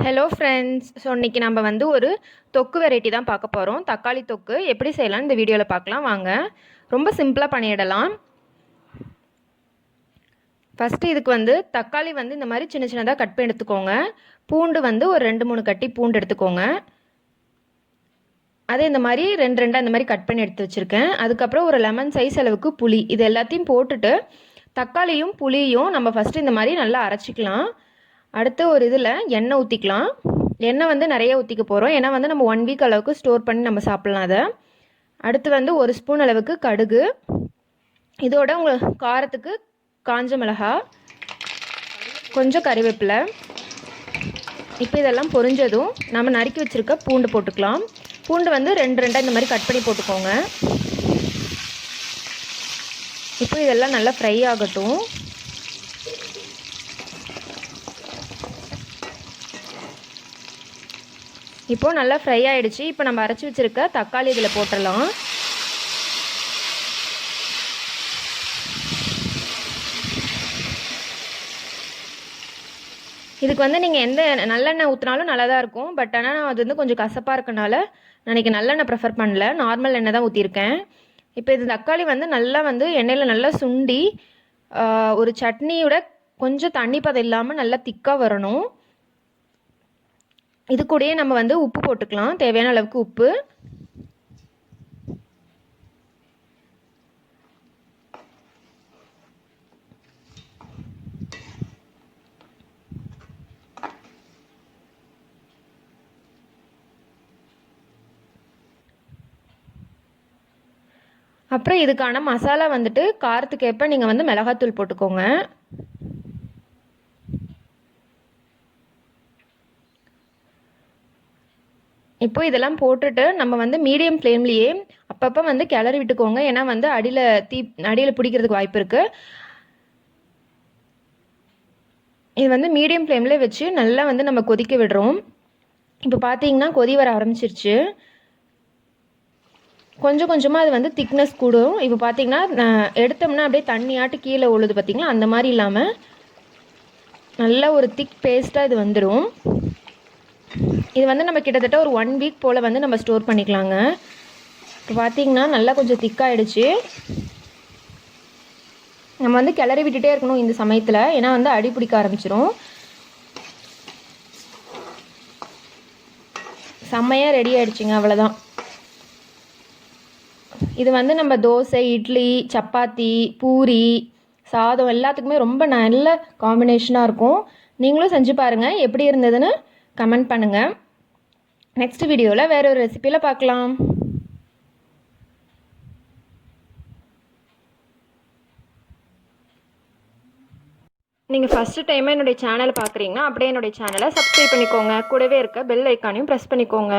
Hello friends. So இன்றைக்கி நம்ம வந்து ஒரு தொக்கு வெரைட்டி தான் பார்க்க போகிறோம். தக்காளி தொக்கு எப்படி செய்யலாம்னு இந்த வீடியோவில் பார்க்கலாம் வாங்க. ரொம்ப சிம்பிளாக பண்ணிடலாம். ஃபஸ்ட்டு இதுக்கு வந்து தக்காளி வந்து இந்த மாதிரி சின்ன சின்னதாக கட் பண்ணி எடுத்துக்கோங்க. பூண்டு வந்து ஒரு 2-3 கட்டி பூண்டு எடுத்துக்கோங்க. அதே இந்த மாதிரி ரெண்டாக இந்த மாதிரி கட் பண்ணி எடுத்து வச்சுருக்கேன். அதுக்கப்புறம் ஒரு லெமன் சைஸ் அளவுக்கு புளி, இது எல்லாத்தையும் போட்டுட்டு தக்காளியும் புளியும் நம்ம ஃபஸ்ட்டு இந்த மாதிரி நல்லா அரைச்சிக்கலாம். அடுத்து ஒரு இதில் எண்ணெய் ஊற்றிக்கலாம். எண்ணெய் வந்து நிறைய ஊற்றிக்க போகிறோம், ஏன்னா வந்து நம்ம 1 வீக் அளவுக்கு ஸ்டோர் பண்ணி நம்ம சாப்பிட்லாம் அதை. அடுத்து வந்து 1 ஸ்பூன் அளவுக்கு கடுகு, இதோட உங்களுக்கு காரத்துக்கு காஞ்ச மிளகா, கொஞ்சம் கறிவேப்பிலை. இப்போ இதெல்லாம் பொரிஞ்சதும் நம்ம நறுக்கி வச்சுருக்க பூண்டு போட்டுக்கலாம். பூண்டு வந்து 2 இந்த மாதிரி கட் பண்ணி போட்டுக்கோங்க. இப்போ இதெல்லாம் நல்லா ஃப்ரை ஆகட்டும். இப்போது நல்லா ஃப்ரை ஆகிடுச்சு. இப்போ நம்ம அரைச்சி வச்சுருக்க தக்காளி இதில் போட்டுடலாம். இதுக்கு வந்து நீங்கள் எந்த நல்லெண்ணெய் ஊற்றினாலும் நல்லா தான் இருக்கும். பட் ஆனால் அது வந்து கொஞ்சம் கசப்பாக இருக்கனால நான் இன்றைக்கி நல்லெண்ணெய் ப்ரிஃபர் பண்ணல, நார்மல் எண்ணெய் தான் ஊற்றிருக்கேன். இப்போ இது தக்காளி வந்து நல்லா வந்து எண்ணெயில் நல்லா சுண்டி ஒரு சட்னியோட கொஞ்சம் தண்ணி பதம் இல்லாமல் நல்லா திக்காக வரணும். இது கூடயே நம்ம வந்து உப்பு போட்டுக்கலாம், தேவையான அளவுக்கு உப்பு. அப்புறம் இதுக்கான மசாலா வந்துட்டு காரத்துக்கு ஏற்ப நீங்கள் வந்து மிளகாத்தூள் போட்டுக்கோங்க. இப்போ இதெல்லாம் போட்டுட்டு நம்ம வந்து மீடியம் ஃப்ளேம்லேயே அப்பப்போ வந்து கிளறி விட்டுக்கோங்க, ஏன்னா வந்து அடியில் பிடிக்கிறதுக்கு வாய்ப்பு இருக்குது. இது வந்து மீடியம் ஃப்ளேமில் வச்சு நல்லா வந்து நம்ம கொதிக்க விடுறோம். இப்போ பார்த்தீங்கன்னா கொதி வர ஆரம்பிச்சிருச்சு. கொஞ்சம் கொஞ்சமாக அது வந்து திக்னஸ் கூடும். இப்போ பார்த்தீங்கன்னா எடுத்தோம்னா அப்படியே தண்ணியாட்டு கீழே உழுது, பார்த்தீங்களா? அந்த மாதிரி இல்லாமல் நல்ல ஒரு திக் பேஸ்ட்டாக இது வந்துடும். இது வந்து நம்ம கிட்டத்தட்ட ஒரு 1 வீக் போல் வந்து நம்ம ஸ்டோர் பண்ணிக்கலாங்க. இப்போ பார்த்தீங்கன்னா நல்லா கொஞ்சம் திக்காகிடுச்சு. நம்ம வந்து கிளறி விட்டுட்டே இருக்கணும் இந்த சமயத்தில், ஏன்னா வந்து அடி பிடிக்க ஆரம்பிச்சிடும். செம்மையாக ரெடி ஆகிடுச்சிங்க, அவ்வளோதான். இது வந்து நம்ம தோசை, இட்லி, சப்பாத்தி, பூரி, சாதம் எல்லாத்துக்குமே ரொம்ப நல்ல காம்பினேஷனாக இருக்கும். நீங்களும் செஞ்சு பாருங்கள், எப்படி இருந்ததுன்னு கமெண்ட் பண்ணுங்கள். நெக்ஸ்ட் வீடியோவில் வேற ஒரு ரெசிபியில் பார்க்கலாம். நீங்கள் ஃபஸ்ட்டு டைமாக என்னுடைய சேனலை பார்க்குறீங்கன்னா அப்படியே என்னுடைய சேனலை சப்ஸ்கிரைப் பண்ணிக்கோங்க. கூடவே இருக்க பெல் ஐக்கானையும் ப்ரெஸ் பண்ணிக்கோங்க.